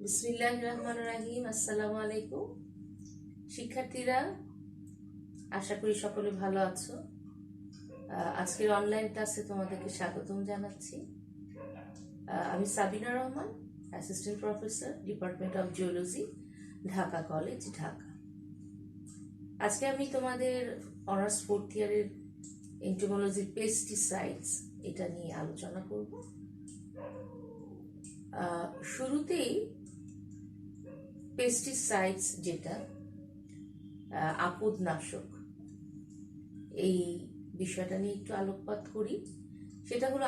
বিসমিল্লাহির রহমানির রহিম। আসসালামু আলাইকুম শিক্ষার্থীরা, আশা করি সকলে ভালো আছো। আজকের অনলাইন ক্লাসে তোমাদেরকে স্বাগতম জানাচ্ছি। আমি Sabina Rahman, assistant professor, department of geology, Dhaka college, Dhaka. আজকে আমি তোমাদের অনার্স ফোর্থ ইয়ারের এন্টোমোলজির পেস্টিসাইডস এটা নিয়ে আলোচনা করব। শুরুতেই পেস্টিসাইডস যেটা আপদনাশক, এই বিষয়টা নিয়ে একটু আলোকপাত করি। সেটা হলো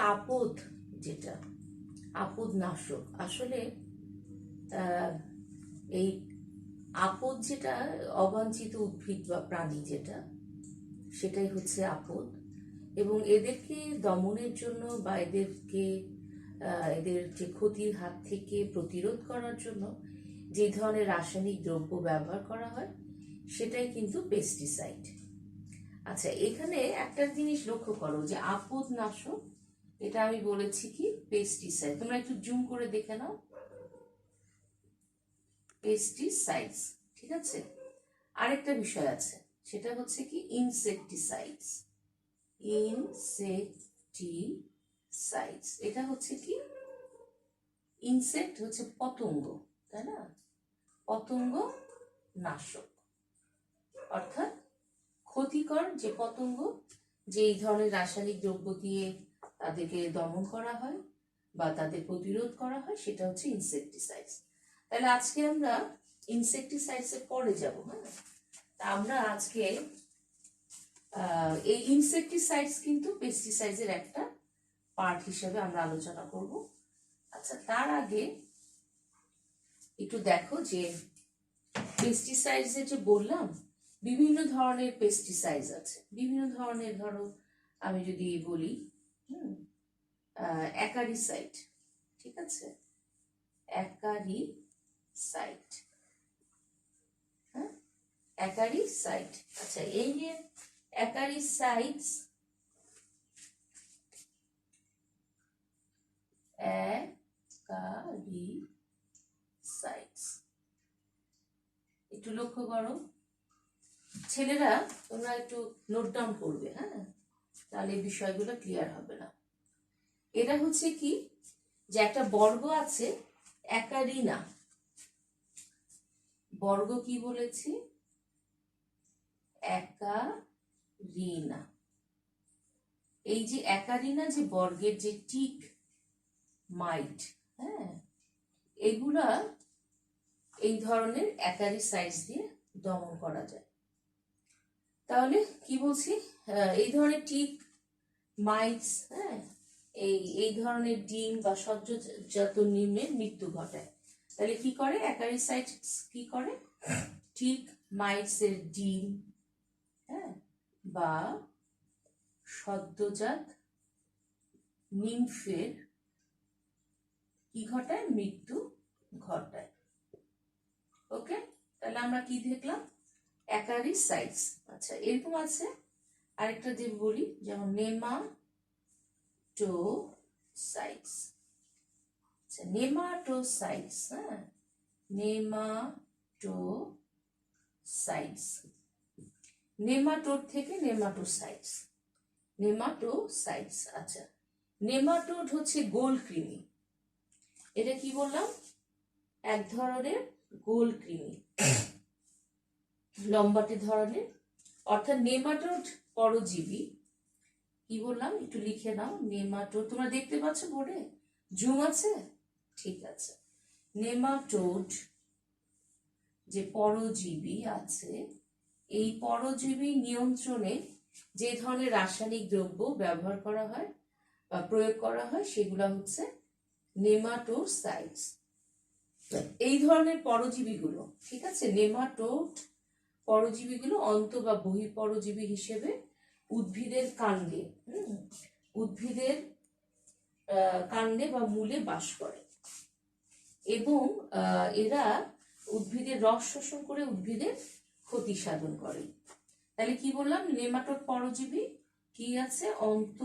যেটা আপদনাশক, আসলে এই আপদ যেটা অবাঞ্ছিত উদ্ভিদ বা প্রাণী যেটা, সেটাই হচ্ছে আপদ। এবং এদেরকে দমনের জন্য বা এদের যে ক্ষতির হাত থেকে প্রতিরোধ করার জন্য যে ধরনের রাসায়নিক দ্রব্য ব্যবহার করা হয় সেটাই কিন্তু পেস্টিসাইড। আচ্ছা, এখানে একটা জিনিস লক্ষ্য করো যে আপদনাশক, এটা আমি বলেছি কি পেস্টিসাইড। তোমরা একটু জুম করে দেখে নাও, পেস্টিসাইডস, ঠিক আছে। আরেকটা বিষয় আছে, সেটা হচ্ছে কি ইনসেকটিসাইডস। ইনসেকটিসাইডস এটা হচ্ছে কি, ইনসেক্ট হচ্ছে পতঙ্গ, তাই না? পতঙ্গ নাশক, অর্থাৎ ক্ষতিকর যে পতঙ্গ, যে এই ধরনের রাসায়নিক দ্রব্য দিয়ে তাদেরকে দমন করা হয় বা তাদের প্রতিরোধ করা হয়, সেটা হচ্ছে ইনসেকটিসাইডস। তাহলে আজকে আমরা ইনসেকটিসাইডস এর পরে যাব। হ্যাঁ, আমরা আজকে এই ইনসেকটিসাইডস কিন্তু পেস্টিসাইডস এর একটা পার্ট হিসেবে আমরা আলোচনা করব। আচ্ছা, তার আগে একটু দেখো যে পেস্টিসাইডস এর যে বললাম, বিভিন্ন ধরনের পেস্টিসাইডস আছে, বিভিন্ন ধরনের। ধরো আমি যদি বলি অ্যাকারিসাইড, ঠিক আছে, অ্যাকারিসাইড, হ্যাঁ, অ্যাকারিসাইড। আচ্ছা, এই যে অ্যাকারিসাইডস, অ্যাকারিসাইডস একটু লক্ষ্য করো ছেলেরা, তোমরা একটু নোট ডাউন করবে, হ্যাঁ, তাহলে এই বিষয়গুলো ক্লিয়ার হবে না। এটা হচ্ছে কি, যে একটা বর্গ আছে অ্যাকারিনা, বর্গ কি বলেছি, অ্যাকারিনা। এই যে অ্যাকারিনা যে বর্গের যে টিক, মাইট, হ্যাঁ, এগুলা এই ধরনের অ্যাকারিসাইডস দিয়ে দমন করা যায়। তাহলে কি বলছি, এই ধরনের টিক, মাইটস, হ্যাঁ, এই ধরনের ডিম বা সদ্যজাত নিম্নের মৃত্যু ঘটায়। তাহলে কি করে অ্যাকারিসাইড, কি করে, ঠিক মাইটস এর ডিম, হ্যাঁ, বা সদ্যজাত নিম্ফের কি ঘটায়, মৃত্যু ঘটায়। ওকে, তাহলে আমরা কি দেখলাম, অ্যাকারিসাইডস। আচ্ছা, এরকম আছে আরেকটা যে বলি, যেমন নেমাটোসাইডস। আচ্ছা, নেমাটোসাইডস, হ্যাঁ, নেমাটোসাইডস, নেমাটোড থেকে নেমাটোসাইডস, নেমাটোসাইডস। আচ্ছা, নেমাটোড হচ্ছে গোল কৃমি। এটা কি বললাম, এক ধরনের গোল কৃমি, লম্বাটে ধরনের, অর্থাৎ নেমাটোড পরজীবী। কি বললাম একটু লিখে নাও, নেমাটোড। তোমরা দেখতে পাচ্ছ বোর্ডে, জুম আছে, ঠিক আছে। নেমাটোড যে পরজীবী আছে, এই পরজীবী নিয়ন্ত্রণে যে ধরনের রাসায়নিক দ্রব্য ব্যবহার করা হয় বা প্রয়োগ করা হয়, সেগুলো হচ্ছে নেমাটোসাইডস। এই ধরনের পরজীবীগুলো, ঠিক আছে, নেমাটোড পরজীবীগুলো অন্ত বা বহিঃপরজীবী হিসেবে উদ্ভিদের কাণ্ডে, উদ্ভিদের কাণ্ডে বা মূলে বাস করে এবং এরা উদ্ভিদের রস শোষণ করে উদ্ভিদের ক্ষতি সাধন করে। তাহলে কি বললাম, নেমাটোড পরজীবী কি আছে, অন্ত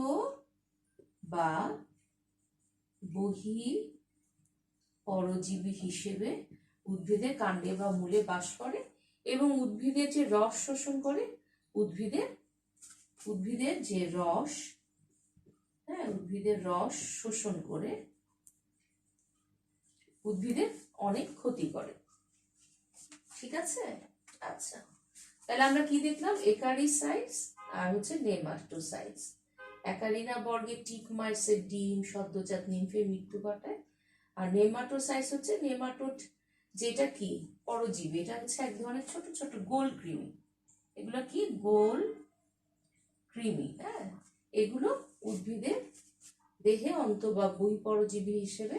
বা বহিঃ পরজীবী হিসেবে উদ্ভিদের কাণ্ডে বা মূলে বাস করে এবং উদ্ভিদের যে রস শোষণ করে, উদ্ভিদের যে রস, হ্যাঁ, উদ্ভিদের রস শোষণ করে উদ্ভিদের অনেক ক্ষতি করে। ঠিক আছে? আচ্ছা, তাহলে আমরা কি দেখলাম? একারিসাইটস আর হচ্ছে নেমাটোসাইটস। একারিনা বর্গের টিকমাইসের ডিম সদ্যজাত নিম্ফের মৃত্যু ঘটায়, আর নেমাটোসাইটস হচ্ছে নেমাটোড, যেটা কি পরজীবী। এটা হচ্ছে এক ধরনের ছোট ছোট গোল কৃমি। এগুলো কি? গোল কৃমি। হ্যাঁ, এগুলো উদ্ভিদের দেহে অন্ত বা বহিঃপরজীবী হিসেবে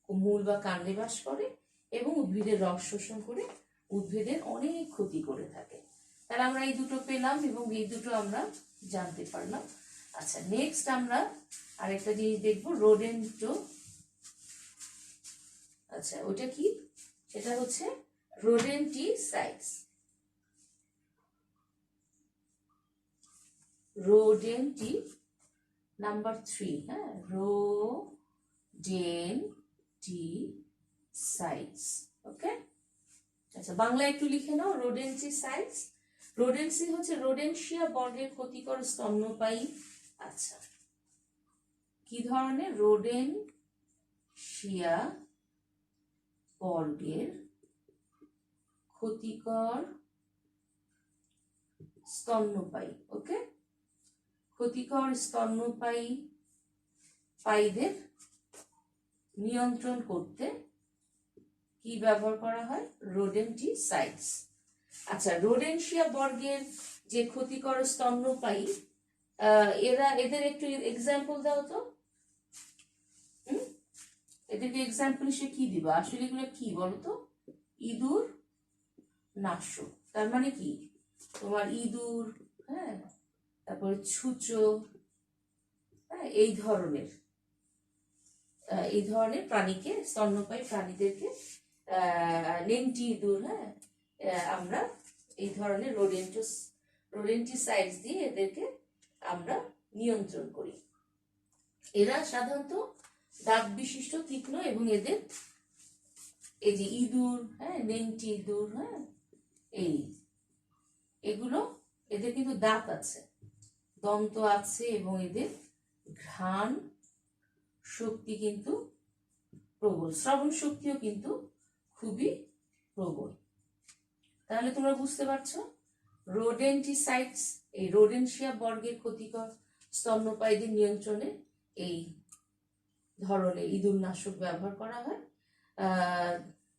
মূল বা কাণ্ডে বাস করে এবং উদ্ভিদের রস শোষণ করে উদ্ভিদের অনেক ক্ষতি করে থাকে। তাহলে আমরা এই দুটো পেলাম এবং এই দুটো আমরা জানতে পারলাম। আচ্ছা, নেক্সট আমরা আরেকটা জিনিস দেখবো, রোডেন্টো। আচ্ছা, ওটা কি? সেটা হচ্ছে রোডেন্টিসাইডস। রোডেন্টি নাম্বার 3, হ্যাঁ, রোডেন্টিসাইডস। ওকে, আচ্ছা, বাংলা একটু লিখে নাও। রোডেন্টিসাইডস, রোডেন্সি হচ্ছে রোডেনশিয়া বর্গের ক্ষতিকর স্তন্যপায়ী। আচ্ছা, কি ধরনের? রোডেনশিয়া বর্গের ক্ষতিকর স্তন্যপায়ী। ওকে, ক্ষতিকর স্তন্যপায়ীদের নিয়ন্ত্রণ করতে কি ব্যবহার করা হয়? রোডেন্টিসাইডস। আচ্ছা, রোডেনশিয়া বর্গের যে ক্ষতিকর স্তন্যপায়ী, এদের একটু এক্সাম্পল দাও তো। এদেরকে এক্সাম্পল হিসেবে কি দিবা? আসলে এগুলো কি বলো তো? ইঁদুর নাশক। তার মানে কি? তোমার ইঁদুর, হ্যাঁ, তারপরে ছুঁচো, হ্যাঁ, এই ধরনের প্রাণীকে, স্তন্যপায়ী প্রাণীদেরকে, নেংটি ইঁদুর, হ্যাঁ, আমরা এই ধরনের রোডেন্টিসাইডস দিয়ে এদেরকে আমরা নিয়ন্ত্রণ করি। এরা সাধারণত দাঁত বিশিষ্ট, তীক্ষ্ণ এবং এদের এই যে ইঁদুর, হ্যাঁ, নেংটি ইঁদুর, হ্যাঁ, এগুলো, এদের কিন্তু দাঁত আছে, দন্ত আছে এবং এদের ঘ্রাণ শক্তি কিন্তু প্রবল, শ্রবণ শক্তিও কিন্তু খুবই প্রবল। তাহলে তোমরা বুঝতে পারছো, রোডেন্টিসাইডস, এই রোডেনশিয়া বর্গের ক্ষতিকর স্তন্যপায়ীদের নিয়ন্ত্রণে এই ধরনের ইঁদুর নাশক ব্যবহার করা হয়।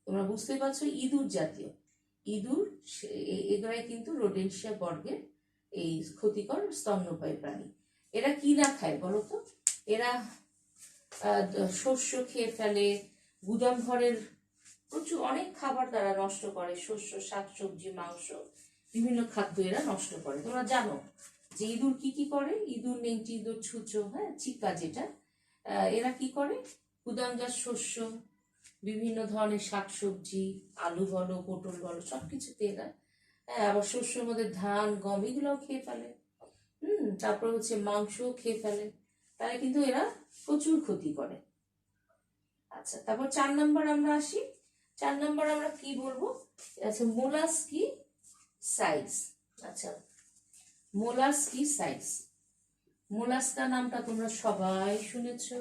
তোমরা বুঝতে পারছো, ইঁদুর জাতীয় ইঁদুর, এগুলাই কিন্তু রোডেনশিয়া বর্গের এই ক্ষতিকর স্তন্যপায়ী প্রাণী। এরা কি না খায় বলতো? এরা শস্য খেয়ে ফেলে, গুদাম ঘরের প্রচুর অনেক খাবার তারা নষ্ট করে, শস্য, শাকসবজি, মাংস, বিভিন্ন খাদ্য এরা নষ্ট করে। তোমরা জানো যে ইঁদুর কি কি করে? ইঁদুর, নেংটি ইঁদুর, ছুঁচো, হ্যাঁ, চিকা যেটা, এরা কি করে? গুদামজাত শস্য, বিভিন্ন ধরনের শাকসবজি, আলু বলো, পটল বলো, সবকিছুতে এরা, হ্যাঁ, আবার শস্যের মধ্যে ধান, গম, এগুলোও খেয়ে ফেলে। তারপর হচ্ছে মাংসও খেয়ে ফেলে। তাহলে কিন্তু এরা প্রচুর ক্ষতি করে। আচ্ছা, তারপর 4 নম্বর আমরা আসি। 4 নম্বর আমরা কি বলবো? আচ্ছা, মোলাস্কিসাইডস। আচ্ছা, মোলাস্কিসাইডস, মোলাস্কা নামটা তোমরা সবাই শুনেছো।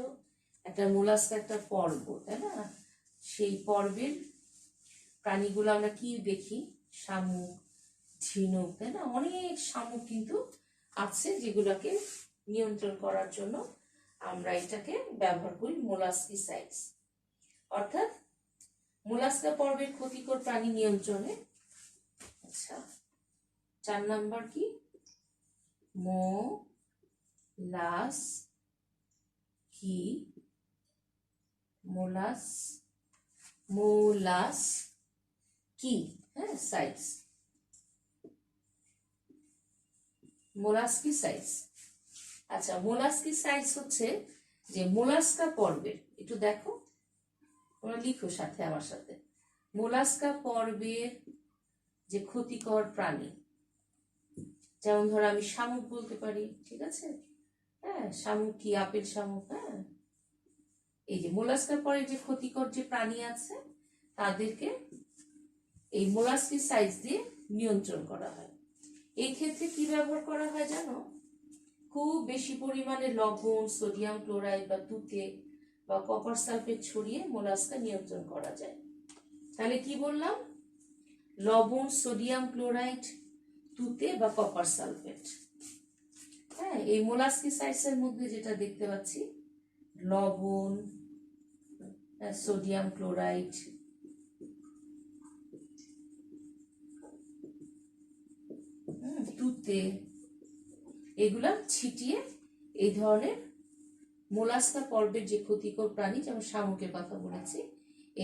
একটা মোলাস্কা একটা পর্ব, তাই না? সেই পর্বের প্রাণীগুলো আমরা কি দেখি? শামুক, ঝিনুক, তাই না? অনেক শামুক কিন্তু আছে যেগুলোকে নিয়ন্ত্রণ করার জন্য আমরা এটাকে ব্যবহার করি, মোলাস্কিসাইডস। অর্থাৎ মোলাস্কা পর্বের ক্ষতিকর প্রাণী নিয়ন্ত্রণে। আচ্ছা, 4 নাম্বার কি? মোলাস্কিসাইডস, মোলাস্কিসাইডস। আচ্ছা, মোলাস্কিসাইডস হচ্ছে যে মোলাস্কা পর্বের, একটু দেখো, তোমরা লিখো সাথে আমার সাথে, মোলাস্কা পর্বের যে ক্ষতিকর প্রাণী, যেমন ধরো আমি শামুক বলতে পারি, ঠিক আছে? হ্যাঁ, শামুক কি? আপেল শামুক, হ্যাঁ, এই যে মোলাস্কার পরে যে ক্ষতিকর যে প্রাণী আছে তাদেরকে এই মোলাস্কিসাইডস দিয়ে নিয়ন্ত্রণ করা হয়। এই ক্ষেত্রে কি ব্যবহার করা হয় জানো? খুব বেশি পরিমাণে লবণ, সোডিয়াম ক্লোরাইড বা তুতে বা কপার সালফেট ছড়িয়ে মোলাস্কা নিয়ন্ত্রণ করা যায়। তাহলে কি বললাম? লবণ, সোডিয়াম ক্লোরাইড, তুতে বা কপার সালফেট। হ্যাঁ, এই মোলাস্কিসাইডস এর মধ্যে যেটা দেখতে পাচ্ছি লবণ, সোডিয়াম ক্লোরাইড, তুতে, এগুলা ছিটিয়ে এই ধরনের মোলাস্কা পর্বের যে ক্ষতিকর প্রাণী, যেমন শামুকের কথা বলেছি,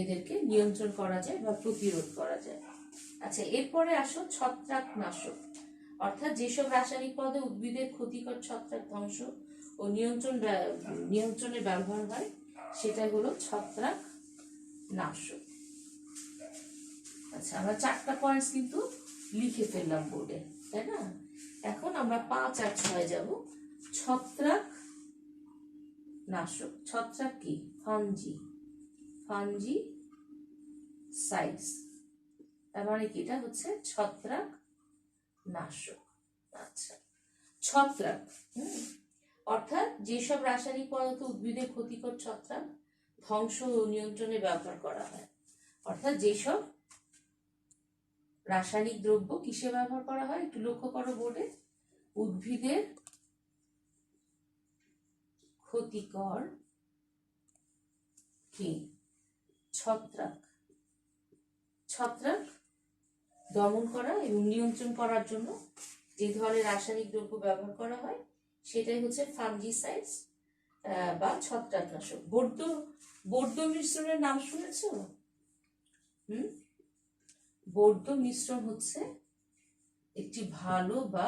এদেরকে নিয়ন্ত্রণ করা যায় বা প্রতিরোধ করা যায়। আচ্ছা, এরপরে আসো ছত্রাকনাশক, অর্থাৎ যেসব রাসায়নিক পদে উদ্ভিদের ক্ষতিকর ছত্রাক ধ্বংস ও নিয়ন্ত্রণে ব্যবহার হয় সেটাই হলো ছত্রাকনাশক। আচ্ছা, আমরা 4টা পয়েন্টস কিন্তু লিখে ফেললাম বোর্ডে, তাই না? এখন আমরা 5 আর 6 যাব। ছত্রাক নাশক। ছত্রাক কি? ফাঞ্জি সাইডস, তার মানে কি এটা হচ্ছে ছত্রাক নাশক। আচ্ছা, ছত্রাক অর্থাৎ যেসব রাসায়নিক পদার্থ উদ্ভিদের ক্ষতিকর ছত্রাক ধ্বংস ও নিয়ন্ত্রণে ব্যবহার করা হয়, অর্থাৎ যেসব রাসায়নিক দ্রব্য কিসে ব্যবহার করা হয় একটু লক্ষ্য করো বোর্ডে। উদ্ভিদের ক্ষতিকর কি? ছত্রাক দমন করা এবং নিয়ন্ত্রণ করার জন্য যে ধরনের রাসায়নিক দ্রব্য ব্যবহার করা হয় সেটাই হচ্ছে ফাঙ্গিসাইডস বা ছত্রাকনাশক। বৌদ্ধ মিশ্রণের নাম শুনেছো? বৌদ্ধ মিশ্রণ হচ্ছে একটি ভালো বা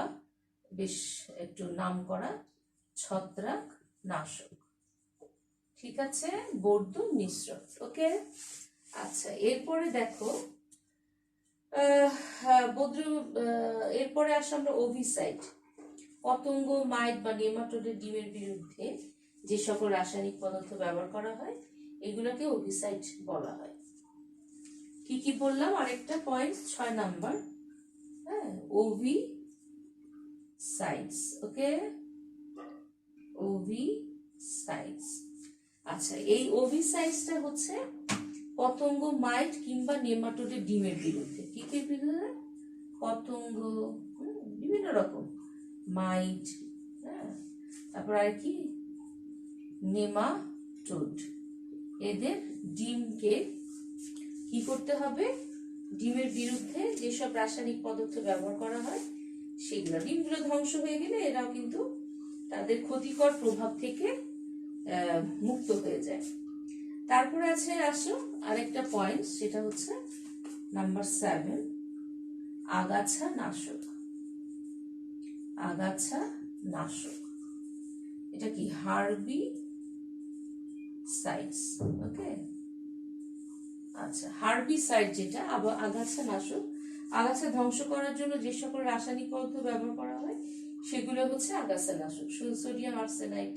বেশ একটু নাম করা ছত্রাকনাশক। ঠিক আছে, বৌদ্ধ মিশ্রণ। ওকে, আচ্ছা, এরপরে দেখো এরপরে আসে আমরা ওভিসাইড। পতঙ্গ, মাইট বা নেমাটোডের ডিমের বিরুদ্ধে যে সকল রাসায়নিক পদার্থ ব্যবহার করা হয় এগুলোকে ওভিসাইড বলা হয়। কি কি বললাম? আরেকটা পয়েন্ট 6 নাম্বার। হ্যাঁ, ওভিসাইডস। ওকে, ওভিসাইডস। আচ্ছা, এই ওভিসাইডসটা হচ্ছে পতঙ্গ, মাইট কিংবা নেমাটোডের ডিমের বিরুদ্ধে। কি কি বিরুদ্ধে? পতঙ্গ, বিভিন্ন রকম, মাইট, হ্যাঁ, তারপর আর কি নেমাটোড, এদের ডিমকে কি করতে হবে? ডিমের বিরুদ্ধে যেসব রাসায়নিক পদার্থ ব্যবহার করা হয় সেগুলো, ডিমগুলো ধ্বংস হয়ে গেলে এরাও কিন্তু তাদের ক্ষতিকর প্রভাব থেকে মুক্ত হয়ে যায়। তারপরে আছে আসো আরেকটা পয়েন্ট, সেটা হচ্ছে নাম্বার 7, আগাছা নাশক। আগাছা নাশক এটা কি? হার্বিসাইডস। ওকে, আচ্ছা, হার্বিসাইড যেটা আগাছা নাশক, আগাছা ধ্বংস করার জন্য যে সকল রাসায়নিক পদার্থ ব্যবহার করা হয় সেগুলো হচ্ছে আগাছা নাশক। সোডিয়াম আর্সেনাইড,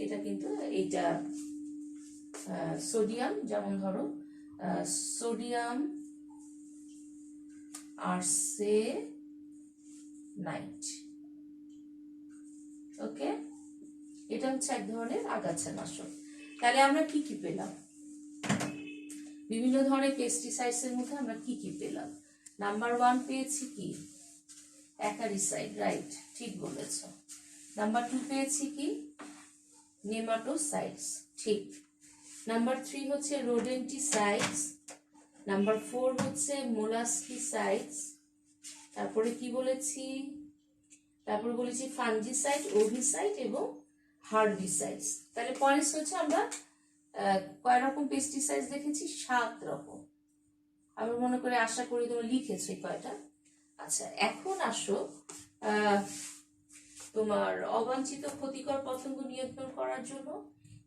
এটা কিন্তু এইটা সোডিয়াম, যেমন ধরো সোডিয়াম আর্সেনাইড। ওকে, এটা হচ্ছে এক ধরনের আগাছা নাশক। তাহলে আমরা কি কি পেলাম? বিভিন্ন ধরনের পেস্টিসাইডস এর মধ্যে আমরা কি কি পেলাম? নাম্বার 1 পেয়েছি কি? অ্যাকারিসাইড, রাইট, ঠিক বলেছ। নাম্বার 2 পেয়েছি কি? নেমাটোসাইডস, ঠিক। নাম্বার 3 হচ্ছে রোডেন্টিসাইডস। নাম্বার 4 হচ্ছে মোলাস্কিসাইডস। তারপরে কি বলেছি? তারপরে বলেছি ফাঞ্জিসাইড, ওভিসাইড এবং হার্বিসাইডস। তাহলে পয়েন্টস হচ্ছে আমরা কয় রকম পেস্টিসাইডস দেখেছি? 7 রকম। আমি মনে করে আশা করি তোমরা লিখেছো কয়টা। আচ্ছা, এখন আসো তোমার অবাঞ্ছিত ক্ষতিকর পতঙ্গ নিয়ন্ত্রণ করার জন্য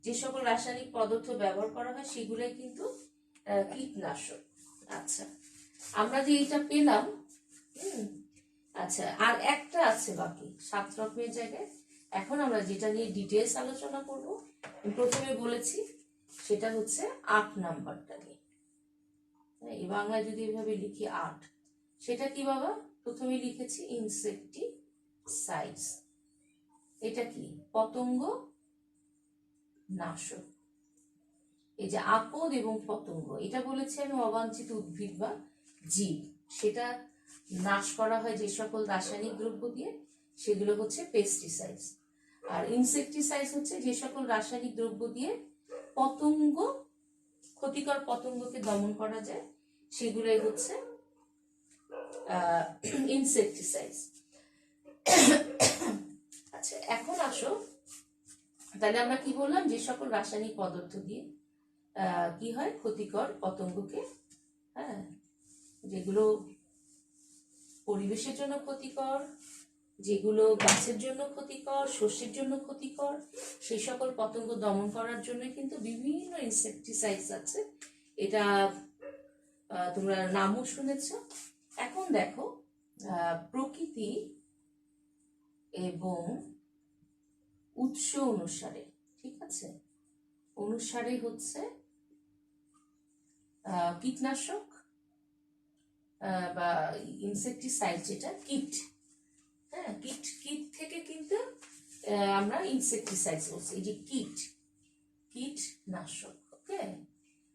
যে সকল রাসায়নিক পদার্থ ব্যবহার করা হয় সেগুলাই কিন্তু কীটনাশক। আচ্ছা, আমরা যে এটা পেলাম, আচ্ছা, আর একটা আছে বাকি 7 রকমের জায়গায়। এখন আমরা যেটা নিয়ে ডিটেলস আলোচনা করব, প্রথমে বলেছি সেটা হচ্ছে 8 নাম্বারটাকে। এই বাংলায় যদি এভাবে লিখি 8, সেটা কি বাবা? প্রথমে লিখেছি ইনসেক্টিসাইডস। এটা কি? পতঙ্গ নাশক। এই যে আপদ এবং পতঙ্গ, এটা বলেছি আমি অবাঞ্ছিত উদ্ভিদ বা জীব, সেটা নাশ করা হয় যে সকল রাসায়নিক দ্রব্য দিয়ে, সেগুলো হচ্ছে পেস্টিসাইডস। আর ইনসেক্টিসাইডস হচ্ছে যে সকল রাসায়নিক দ্রব্য দিয়ে পতঙ্গ, ক্ষতিকর পতঙ্গকে দমন করা যায়, সেগুলোই হচ্ছে ইনসেক্টিসাইডস। আচ্ছা, এখন আসো, তাহলে আমরা কি বললাম? যে সকল রাসায়নিক পদার্থ দিয়ে কি হয়? ক্ষতিকর পতঙ্গকে, হ্যাঁ, যেগুলো পরিবেশের জন্য ক্ষতিকর, যেগুলো গাছের জন্য ক্ষতিকর, শস্যের জন্য ক্ষতিকর, সেই সকল পতঙ্গ দমন করার জন্য কিন্তু বিভিন্ন ইনসেক্টিসাইডস আছে। এটা তোমরা নামও শুনেছ। এখন দেখো, প্রকৃতি এবং উৎস অনুসারে, ঠিক আছে, অনুসারে হচ্ছে কীটনাশক বা ইনসেক্টিসাইড, যেটা কীট, হ্যাঁ, কীট থেকে কিন্তু আমরা ইনসেক্টিসাইড বলছি। এই যে কীটনাশক, ওকে,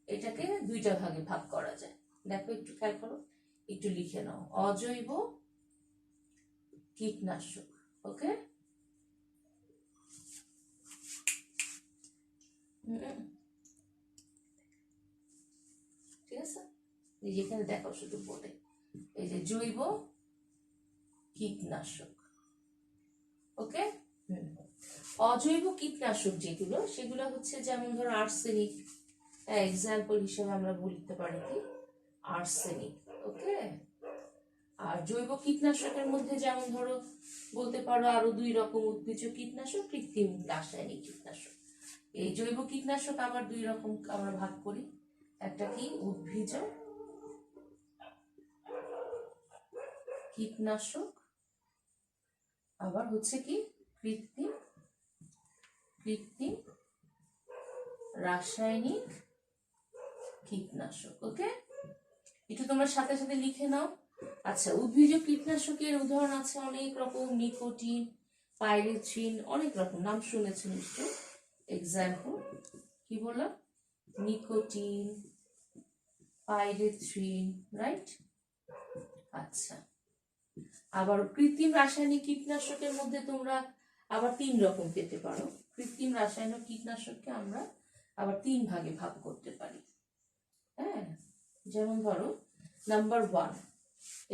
এটাকে দুইটা ভাগে ভাগ করা যায়। দেখো, একটু খেয়াল করো, একটু লিখে নাও, অজৈব কীটনাশক, ওকে। ঠিক আছে, এই যেখানে দেখো শুধু বলে, এই যে জৈব কীটনাশক, ওকে। অজৈব কীটনাশক যেগুলো, সেগুলো হচ্ছে যেমন ধরো আর্সেনিক, এক্সাম্পল হিসেবে আমরা বলতে পারি কি আর্সেনিক, ওকে। আর জৈব কীটনাশকের মধ্যে যেমন ধরো বলতে পারো আরো 2 রকম, উদ্ভিজ কীটনাশক, কৃত্রিম রাসায়নিক কীটনাশক। এই জৈব কীটনাশক আবার 2 রকম আমরা ভাগ করি, একটা কি উদ্ভিজ কীটনাশক, আবার হচ্ছে কি কৃত্রিম রাসায়নিক কীটনাশক, ওকে। একটু তোমরা সাথে সাথে লিখে নাও। আচ্ছা, উদ্ভিজ কীটনাশকের উদাহরণ আছে অনেক রকম, নিকোটিন, পাইরেথ্রিন, অনেক রকম নাম শুনেছো নিশ্চয়। এক্সাম্পল কি বললাম? Nicotine, pyrethrin, right. আচ্ছা, আবার কৃত্রিম রাসায়নিক কীটনাশকের মধ্যে তোমরা আবার 3 রকম পেতে পারো। কৃত্রিম রাসায়নিক কীটনাশককে আমরা আবার 3 ভাগে ভাগ করতে পারি, হ্যাঁ। যেমন ধরো নাম্বার 1,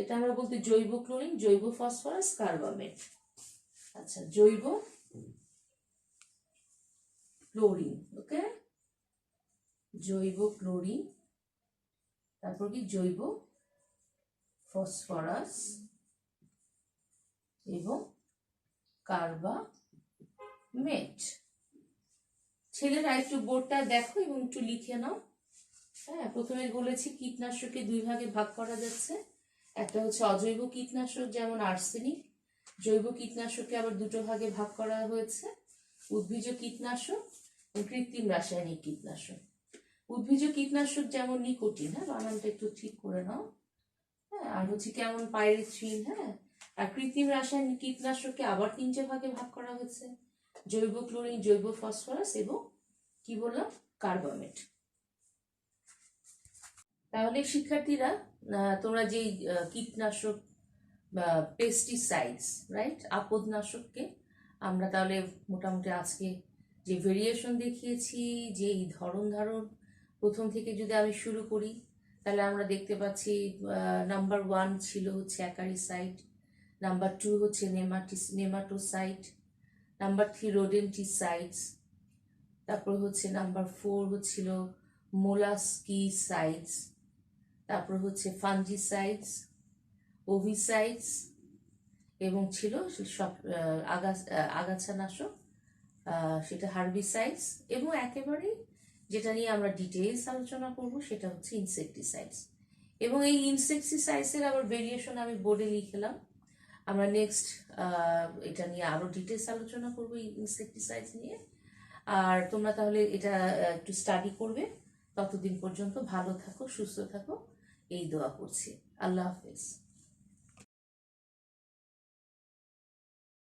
এটা আমরা বলতে জৈব ক্লোরিন, জৈব ফসফরাস, কার্বামেট। আচ্ছা, জৈব ক্লোরিন, ওকে, জৈব ক্লোরিন, তারপর কি জৈব ফসফরাস এবং কার্বামেট। ছেলেরা একটু বোর্ডটা দেখো এবং একটু লিখে নাও। হ্যাঁ, প্রথমে বলেছি কীটনাশককে 2 ভাগে ভাগ করা যাচ্ছে, একটা হচ্ছে অজৈব কীটনাশক যেমন আর্সেনিক, জৈব কীটনাশককে আবার 2 ভাগে ভাগ করা হয়েছে, উদ্ভিজ কীটনাশক ও কৃত্রিম রাসায়নিক কীটনাশক। উদ্ভিজ কীটনাশক যেমন নিকোটিন, হ্যাঁ, বানানটা একটু ঠিক করে নাও, হ্যাঁ, আর হচ্ছে কেমন পাইরেথ্রিন, হ্যাঁ। আর কৃত্রিম রাসায়নিক কীটনাশককে আবার 3টে ভাগে ভাগ করা হয়েছে, জৈব ক্লোরিন, জৈব ফসফরাস এবং কি বললাম, কার্বামেট। তাহলে শিক্ষার্থীরা, তোমরা যেই কীটনাশক বা পেস্টিসাইডস, রাইট, আপদনাশককে আমরা তাহলে মোটামুটি আজকে যে ভেরিয়েশন দেখিয়েছি, যেই ধরন ধারণ, প্রথম থেকে যদি আমি শুরু করি, তাহলে আমরা দেখতে পাচ্ছি নাম্বার 1 ছিল হচ্ছে অ্যাকারিসাইড, নাম্বার 2 হচ্ছে নেমাটোসাইড, নাম্বার 3 রোডেন্টিসাইডস, তারপর হচ্ছে নাম্বার 4 হচ্ছিল মোলাস্কিসাইডস, তারপর হচ্ছে ফাঞ্জিসাইডস, ওভিসাইডস, এবং ছিল সব আগাছানাশক, সেটা হার্বিসাইডস, এবং একেবারে যেটা নিয়ে আমরা ডিটেইলস আলোচনা করব সেটা হচ্ছে ইনসেক্টিসাইডস। এবং এই ইনসেক্টিসাইডসের আবার ভেরিয়েশন আমি বোর্ডে লিখলাম। আমরা নেক্সট এটা নিয়ে আরো ডিটেইলস আলোচনা করব, এই ইনসেক্টিসাইডস নিয়ে। আর তোমরা তাহলে এটা একটু স্টাডি করবে। ততদিন পর্যন্ত ভালো থাকো, সুস্থ থাকো, এই দোয়া করছি। আল্লাহ হাফেজ।